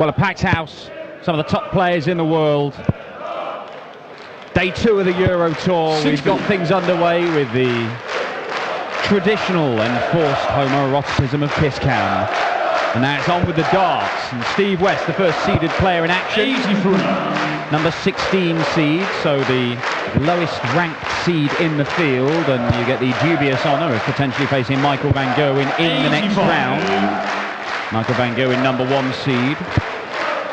Well, a packed house, some of the top players in the world. Day 2 of the Euro Tour. We've got things underway with the traditional enforced homoeroticism of kiss cam. And now it's on with the darts. And Steve West, the first seeded player in action. 83. Number 16 seed, so the lowest ranked seed in the field. And you get the dubious honour of potentially facing Michael van Gerwen in the next round. Michael van Gerwen, number 1 seed.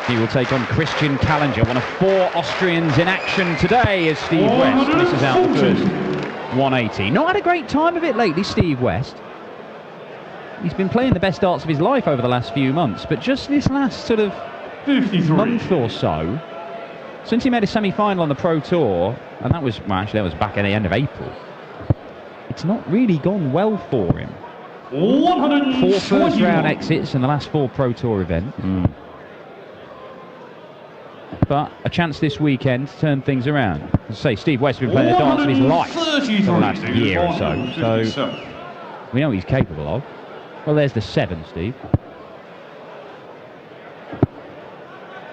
He will take on Christian Kallinger, one of 4 Austrians in action today as Steve West misses out the first 180. Not had a great time of it lately, Steve West. He's been playing the best darts of his life over the last few months, but just this last sort of 53. month or so, since he made a semi-final on the Pro Tour, and that was, well, actually that was back at the end of April, it's not really gone well for him. 4 first round exits in the last 4 Pro Tour events. But a chance this weekend to turn things around. As I say, Steve West has been playing the darts of his life for the last year or so we know what he's capable of. Well, there's the 7, Steve.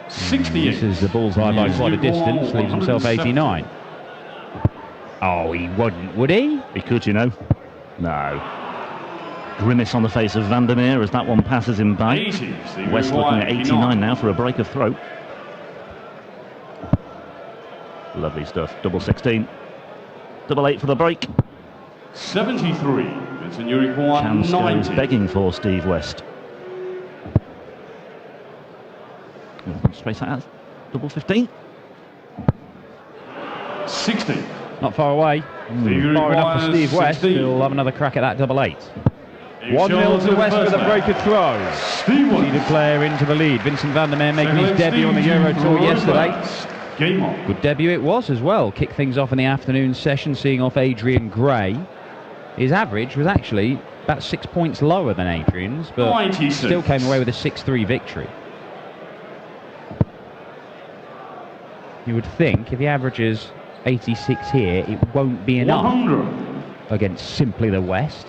68. This is the bullseye by quite a distance, leaves himself 89. Oh, he wouldn't, would he? He could, you know. No. Grimace on the face of Van der Meer as that one passes him by. 80. West looking at 89 now for a break of throat. Lovely stuff. Double 16. Double 8 for the break. 73. It's a new require Chance 90. goes begging for Steve West. Straight out. Double 15. 60. Not far away. Far enough for Steve West. He'll have another crack at that double 8. 1-0 to West with a break of throw. Seeded player into the lead. Vincent van der Meer making his debut on the Euro Tour yesterday. Game on. Good debut it was as well. Kicked things off in the afternoon session, seeing off Adrian Gray. His average was actually about 6 points lower than Adrian's, but 96. Still came away with a 6-3 victory. You would think if he averages 86 here, it won't be enough 100. against simply the West.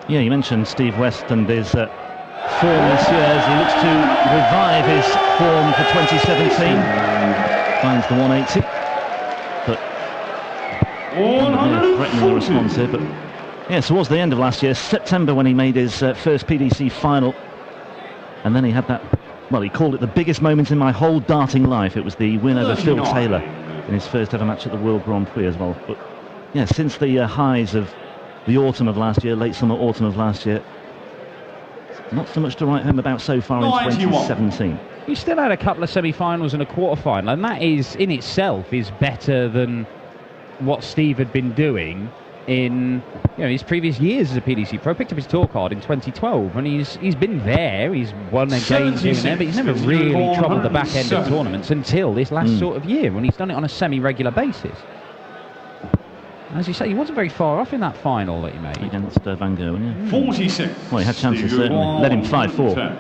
Yeah, you mentioned Steve West and his form this year as he looks to revive his form for 2017. Finds the 180. But threatening the response here. But yeah, towards the end of last year, September, when he made his first PDC final. And then he had that, well, he called it the biggest moment in my whole darting life. It was the win over Phil Taylor in his first ever match at the World Grand Prix as well. But yeah, since the highs of the autumn of last year, late summer, autumn of last year, not so much to write home about so far in 2017. He still had a couple of semi-finals and a quarter-final, and that is, in itself, is better than what Steve had been doing in his previous years as a PDC Pro. Picked up his tour card in 2012, and he's been there. He's won a game here and there, but he's never really troubled the back end of tournaments until this last sort of year, when he's done it on a semi-regular basis. As you say, he wasn't very far off in that final that he made. Against Van Gerwen, yeah. 46. Well, he had chances, certainly. Led him 5-4.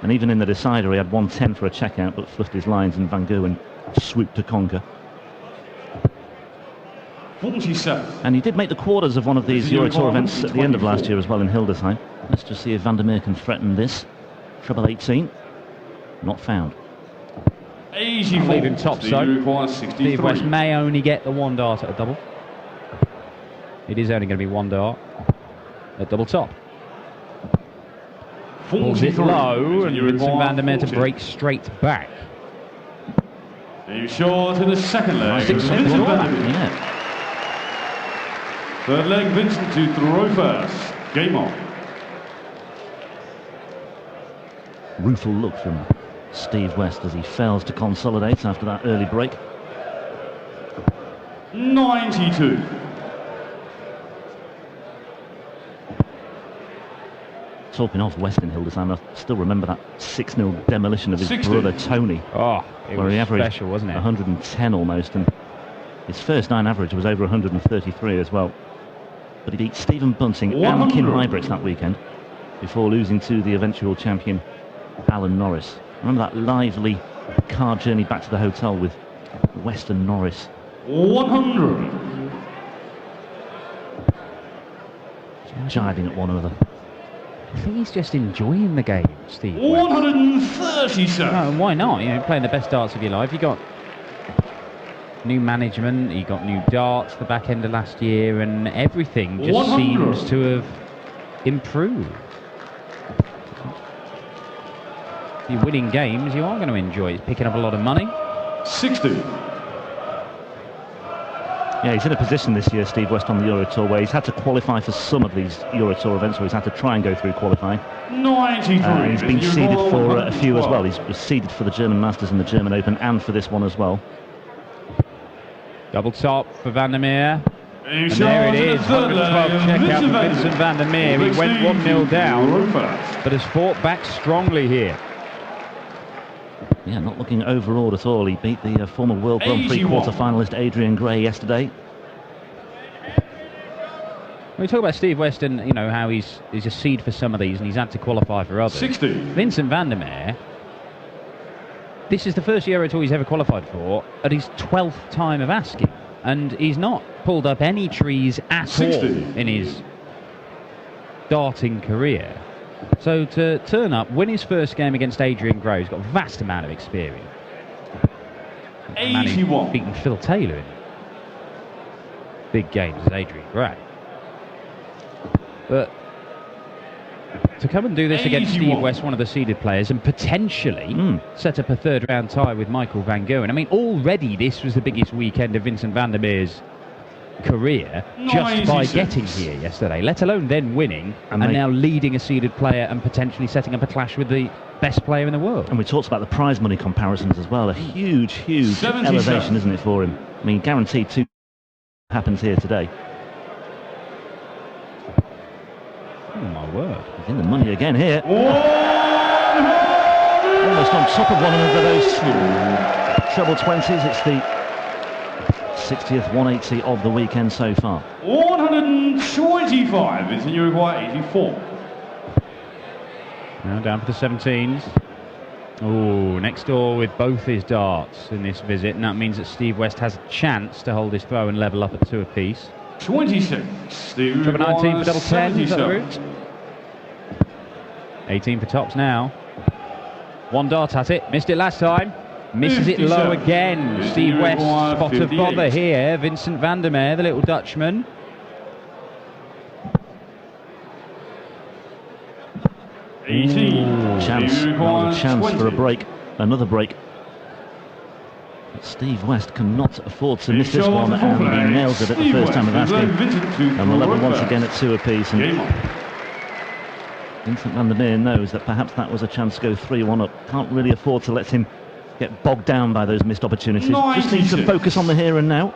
And even in the decider, he had 110 for a checkout, but fluffed his lines, and Van Gerwen swooped to conquer. 47. And he did make the quarters of one of these Euro Tour events at the end of last year as well in Hildesheim. Let's just see if Van der Meer can threaten this. Treble 18. Not found. 84. Leave him top so. Steve West may only get the 1 dart at a double. It is only going to be 1 dart at double top. Pulls it low, and Vincent van der Meer to break straight back. He's short in the second leg. Vincent van der Meer. Yeah. Third leg, Vincent to throw first. Game on. Rueful look from Steve West as he fails to consolidate after that early break. 92. Talking off West in Hildesheim, I still remember that 6-0 demolition of his 60. brother Tony. Oh, it where was he averaged special, wasn't it? 110 almost, and his first 9 average was over 133 as well. But he beat Stephen Bunting 100. and Kim Huybrechts that weekend before losing to the eventual champion Alan Norris. I remember that lively car journey back to the hotel with West and Norris. 100. Jiving at one another. I think he's just enjoying the game, Steve West. 137. No, and why not? You know, playing the best darts of your life. You got new management, you got new darts the back end of last year, and everything just 100. seems to have improved. If you're winning games, you are going to enjoy it. It's picking up a lot of money. 60. Yeah, he's in a position this year, Steve West, on the Euro Tour, where he's had to qualify for some of these Euro Tour events, where he's had to try and go through qualifying. 93. He's been seeded for a few as well. He's seeded for the German Masters and the German Open, and for this one as well. Double top for Van der Meer. And there it is, 112 checkout for Vincent Van der Meer. He went 1-0 down, but has fought back strongly here. Yeah, not looking overawed at all. He beat the former World Grand Prix 81. quarter-finalist Adrian Gray yesterday. We talk about Steve West and, you know, how he's a seed for some of these and he's had to qualify for others. 60. Vincent Van der Meer, this is the first Euro Tour he's ever qualified for at his 12th time of asking, and he's not pulled up any trees at 60. all in his darting career. So to turn up, win his first game against Adrian Gray, he's got a vast amount of experience. 81. Beaten Phil Taylor in big games as Adrian Gray. But to come and do this against 81. Steve West, one of the seeded players, and potentially set up a third-round tie with Michael van Gerwen. I mean, already this was the biggest weekend of Vincent van der Meer's career just by getting here yesterday, let alone then winning and now leading a seeded player and potentially setting up a clash with the best player in the world. And we talked about the prize money comparisons as well. A huge, huge 77. elevation, isn't it, for him? I mean, guaranteed two happens here today. Oh my word. He's in the money again here. Almost on top of one of those treble 20s. It's the 60th 180 of the weekend so far. 125. It's in Uruguay, 84. Now down for the 17s. Oh, next door with both his darts in this visit, and that means that Steve West has a chance to hold his throw and level up at 2 apiece. 26. Triple 19 for double 10, is that the route? 18 for tops now. One dart at it, missed it last time. Misses it low again. Steve West, spot of bother here. Vincent van der Meer, the little Dutchman. Chance, another chance for a break, another break. But Steve West cannot afford to miss this one, and he nails it at the first time of asking. And the level once again at 2 apiece. And Vincent van der Meer knows that perhaps that was a chance to go 3-1 up. Can't really afford to let him get bogged down by those missed opportunities. Just needs to focus on the here and now.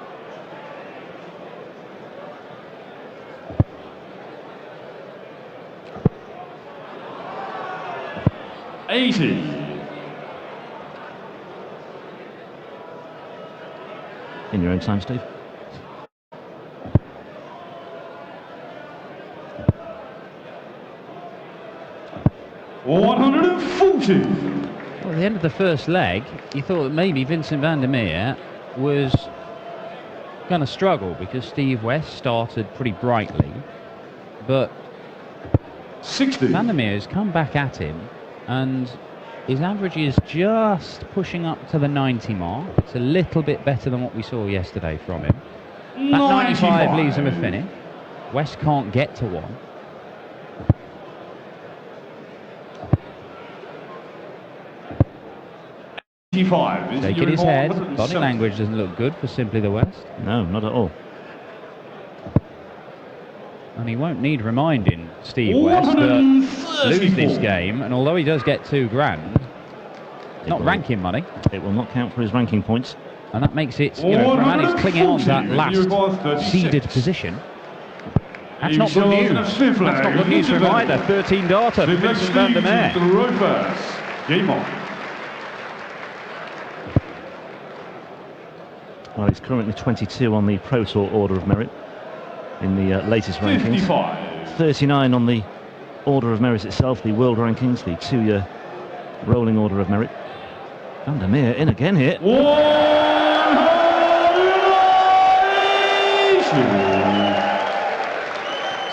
In your own time, Steve. Well, at the end of the first leg, you thought that maybe Vincent van der Meer was going to struggle because Steve West started pretty brightly, but 60. Van der Meer has come back at him, and his average is just pushing up to the 90 mark. It's a little bit better than what we saw yesterday from him. That 95 leaves him a finish. West can't get to one. Shaking his head. Body language doesn't look good for Simply the West. No, not at all. And he won't need reminding, Steve West, that lose this game, and although he does get $2,000, not ranking money. It will not count for his ranking points. And that makes it, you know, for a man who's clinging on to that last seeded position. That's not good news. That's not good news for him either. 13 darter for Vincent van der Meer. Game on. Well, he's currently 22 on the Pro Tour Order of Merit in the latest rankings. 55. 39 on the Order of Merit itself, the World Rankings, the 2-year rolling Order of Merit. Van der Meer in again here.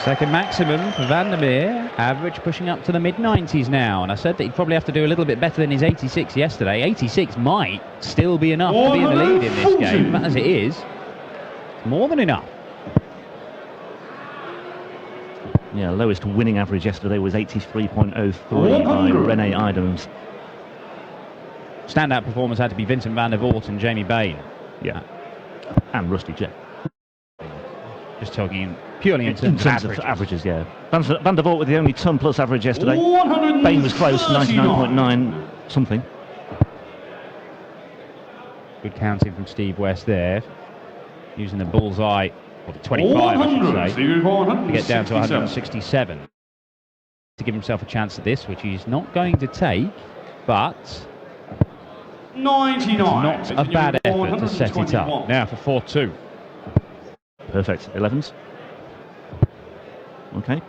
Second maximum for Van der Meer, average pushing up to the mid-90s now, and I said that he'd probably have to do a little bit better than his 86 yesterday. 86 might still be enough to be in the lead in this game, but as it is, it's more than enough. Yeah, lowest winning average yesterday was 83.03 by Rene Idams. Standout performers had to be Vincent van der Voort and Jamie Bain. Yeah, and Rusty Jet. Just talking purely in terms of averages, yeah. Van der Voort with the only ton plus average yesterday. Bain was close, 99.9 something. Good counting from Steve West there, using the bullseye, or the 25 I should say, to get down to 167. To give himself a chance at this, which he's not going to take, but 99. Not a bad effort to set it up. Now for 4-2. Perfect. 11s. Okay.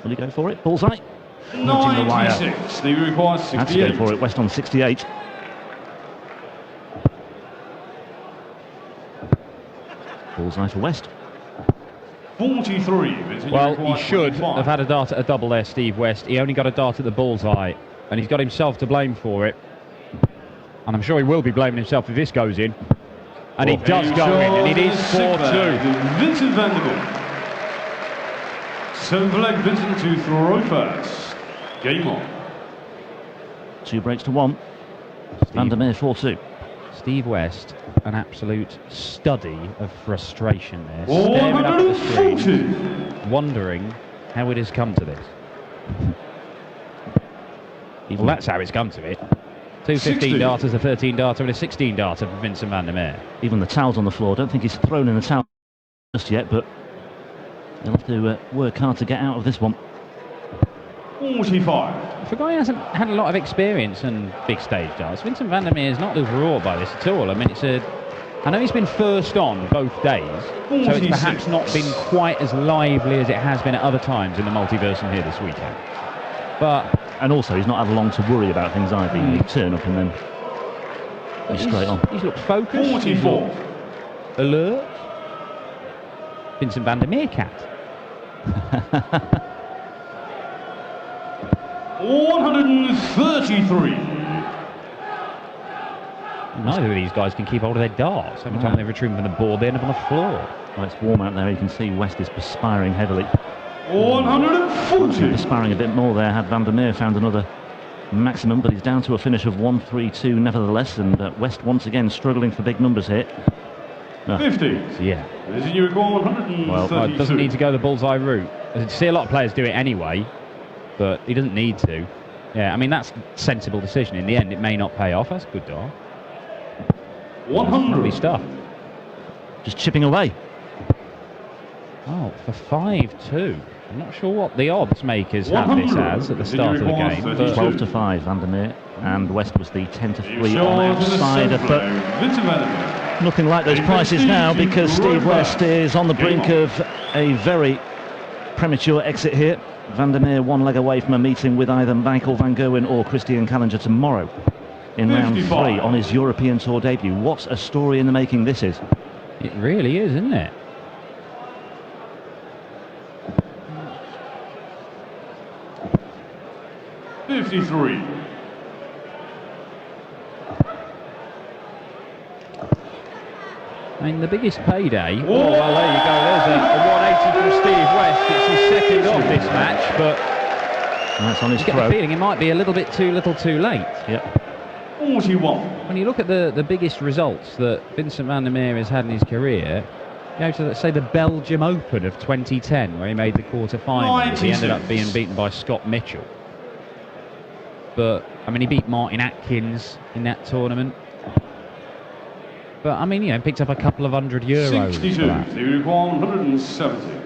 Will he go for it? Bullseye. 96. Stevie requires 68. Had to go for it. West on 68. Bullseye for West. 43. Well, he should have had a dart at a double there, Steve West. He only got a dart at the bullseye, and he's got himself to blame for it. And I'm sure he will be blaming himself if this goes in. And it does go in, and it is 4-2. Vincent van der Voort. 7 flag Vincent to throw first. Game on. 2 breaks to 1. Van der Meer 4-2. Steve West, an absolute study of frustration there. Staring up at the screen, wondering how it has come to this. Well, that's how it's come to it. 2 15 darters, a 13 darter, and a 16 darter for Vincent van der Meer. Even the towel's on the floor. Don't think he's thrown in the towel just yet, but he'll have to work hard to get out of this one. 45. For a guy who hasn't had a lot of experience in big stage darts, Vincent van der Meer is not overawed by this at all. I mean, I know he's been first on both days, so it's perhaps not been quite as lively as it has been at other times in the multiversion here this weekend. And also, he's not had long to worry about things either. You turn up and then he's straight on. He's looked focused. 44. Alert. Vincent van der Meer cat. 133. Neither of these guys can keep hold of their darts. Every time they retrieve them from the board, they end up on the floor. Well, it's warm out there. You can see West is perspiring heavily. 140. Perspiring a bit more there had Van der Meer found another maximum, but he's down to a finish of 132 nevertheless, and West once again struggling for big numbers here. 50. Yeah. Well, it doesn't need to go the bullseye route. I see a lot of players do it anyway, but he doesn't need to. Yeah, I mean, that's a sensible decision. In the end, it may not pay off. That's good dart. 100. Stuff. Just chipping away. Oh, for 5-2. I'm not sure what the odds makers have this as at the start of the game. But 12-5, Van der Meer, and West was the 10-3 on outsider. But nothing like those prices now, because Steve West is on the brink of a very premature exit here. Van der Meer 1 leg away from a meeting with either Michael van Gerwen or Christian Callinger tomorrow in round 3 on his European Tour debut. What a story in the making this is. It really is, isn't it? $53. I mean, the biggest payday. Oh, well, there you go. There's a 180 from Steve West. It's his second of this match, but that's on his you get the feeling it might be a little bit too little too late. Yep. 41. When you look at the biggest results that Vincent van der Meer has had in his career, you go to, let's say, the Belgium Open of 2010, where he made the quarter-finals. He ended up being beaten by Scott Mitchell. But, I mean, he beat Martin Atkins in that tournament. But, I mean, you know, picked up a couple of €100 for that. 170.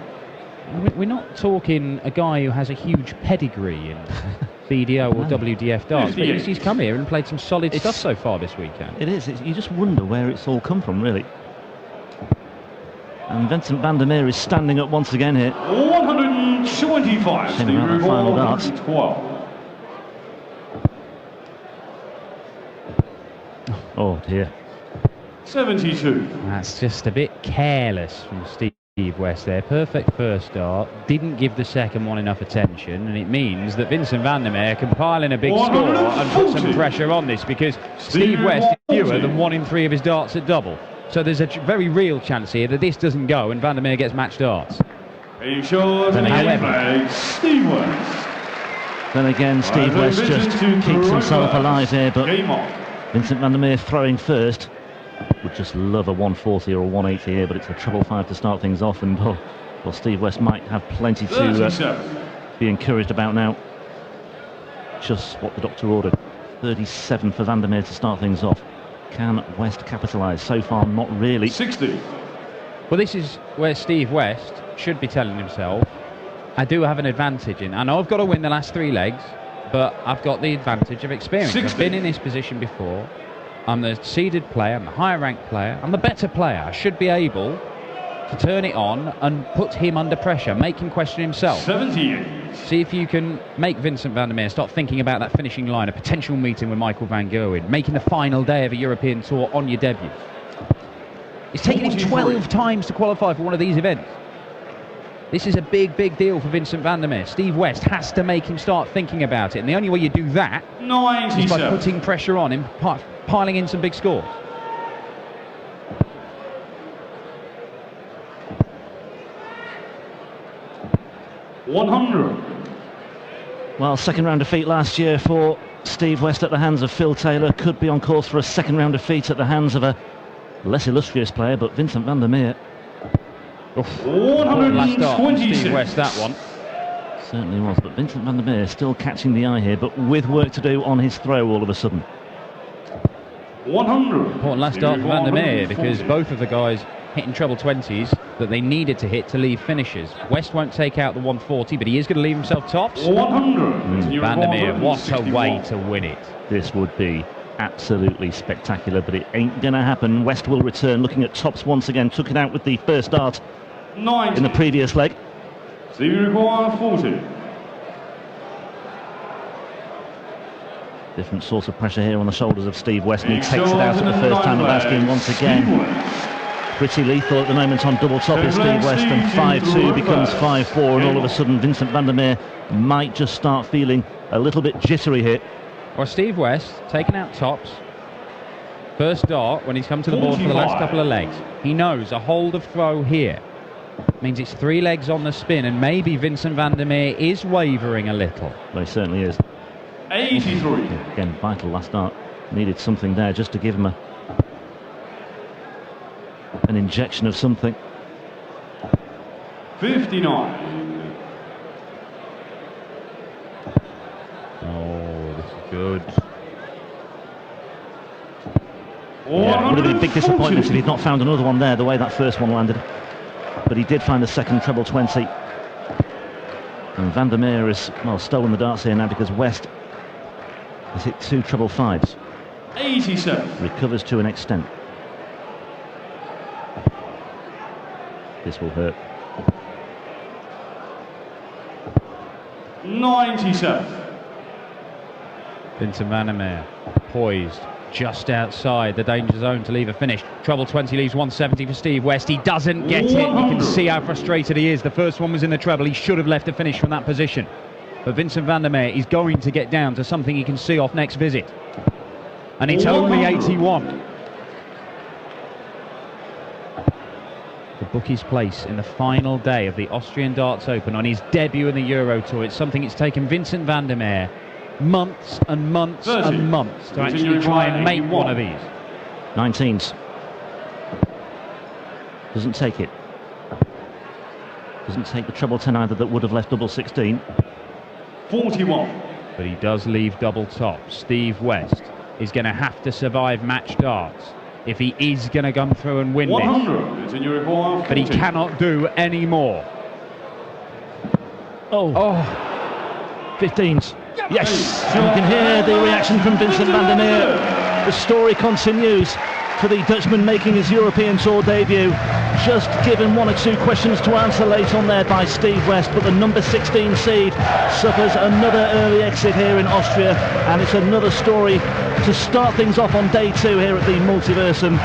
We're not talking a guy who has a huge pedigree in BDO or WDF darts, but he's come here and played some solid stuff so far this weekend. It is. You just wonder where it's all come from, really. And Vincent van der Meer is standing up once again here. 125. Shame about that final dart. 12. Oh dear. 72. That's just a bit careless from Steve. Steve West there, perfect first start, didn't give the second one enough attention, and it means that Vincent van der Meer can pile in a big score and put some pressure on this, because Steve West is fewer than 1 in 3 of his darts at double. So there's a very real chance here that this doesn't go and van der Meer gets match darts. Are you sure? However, Steve West. Then again, Steve West just keeps himself alive here, but Vincent van der Meer throwing first. Would just love a 140 or a 180 here, but it's a treble 5 to start things off, and well, Steve West might have plenty to be encouraged about now. Just what the doctor ordered. 37 for van der Meer to start things off. Can West capitalise? So far, not really. 60. Well, this is where Steve West should be telling himself, I do have an advantage in. I know I've got to win the last 3 legs, but I've got the advantage of experience. 60. I've been in this position before. I'm the seeded player, I'm the higher ranked player, I'm the better player. I should be able to turn it on and put him under pressure, make him question himself. 78. See if you can make Vincent van der Meer start thinking about that finishing line, a potential meeting with Michael van Gerwen, making the final day of a European tour on your debut. It's taken him 12 times to qualify for one of these events. This is a big, big deal for Vincent van der Meer. Steve West has to make him start thinking about it, and the only way you do that is by putting pressure on him, piling in some big scores. Well, second round defeat last year for Steve West at the hands of Phil Taylor. Could be on course for a second round defeat at the hands of a less illustrious player, but Vincent van der Meer. Last start from Steve West, that one. Certainly was, but Vincent van der Meer still catching the eye here, but with work to do on his throw all of a sudden. 100. Important last start for van der Meer, because both of the guys hitting treble 20s that they needed to hit to leave finishes. West won't take out the 140, but he is going to leave himself tops. 100. Van der Meer, what a way to win it. This would be absolutely spectacular, but it ain't going to happen. West will return, looking at tops once again. Took it out with the first dart 90. in the previous leg. So you require 40. Different source of pressure here on the shoulders of Steve West, and he takes it out at the first time of asking once again. Pretty lethal at the moment on double top is Steve West, and 5-2 becomes 5-4, and all of a sudden Vincent van der Meer might just start feeling a little bit jittery here. Well, Steve West taking out tops. First dart when he's come to the board for the last couple of legs. He knows a hold of throw here means it's 3 legs on the spin, and maybe Vincent van der Meer is wavering a little. Well, he certainly is. 83. Again, vital last dart. Needed something there just to give him an injection of something. 59. Oh, this is good. Yeah, it would have been a big disappointment if he'd not found another one there, the way that first one landed. But he did find a second treble 20. And van der Meer has, well, stolen the darts here now, because West has hit 2 treble 5s. 87. Recovers to an extent. This will hurt. 97. Vincent van der Meer poised just outside the danger zone to leave a finish. Treble 20 leaves 170 for Steve West. He doesn't get it. You can see how frustrated he is. The first one was in the treble. He should have left a finish from that position. But Vincent van der Meer is going to get down to something he can see off next visit. And it's only 81. To book his place in the final day of the Austrian Darts Open on his debut in the Euro Tour. It's something it's taken Vincent van der Meer months and months 30. and months to actually try and make one of these. 19s. Doesn't take it. Doesn't take the treble 10 either, that would have left double 16. 41. But he does leave double top. Steve West is going to have to survive match darts if he is going to come through and win 100. this. It's in your require 40. But he cannot do any more. Oh, Oh, 15s. Yes, you can hear the reaction from Vincent van der Meer. The story continues for the Dutchman making his European Tour debut. Just given 1 or 2 questions to answer late on there by Steve West, but the number 16 seed suffers another early exit here in Austria, and it's another story to start things off on day 2 here at the Multiversum.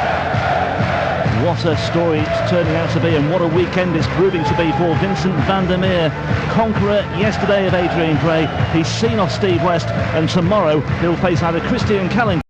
What a story it's turning out to be, and what a weekend it's proving to be for Vincent van der Meer. Conqueror yesterday of Adrian Gray. He's seen off Steve West, and tomorrow he'll face either Christian Callinger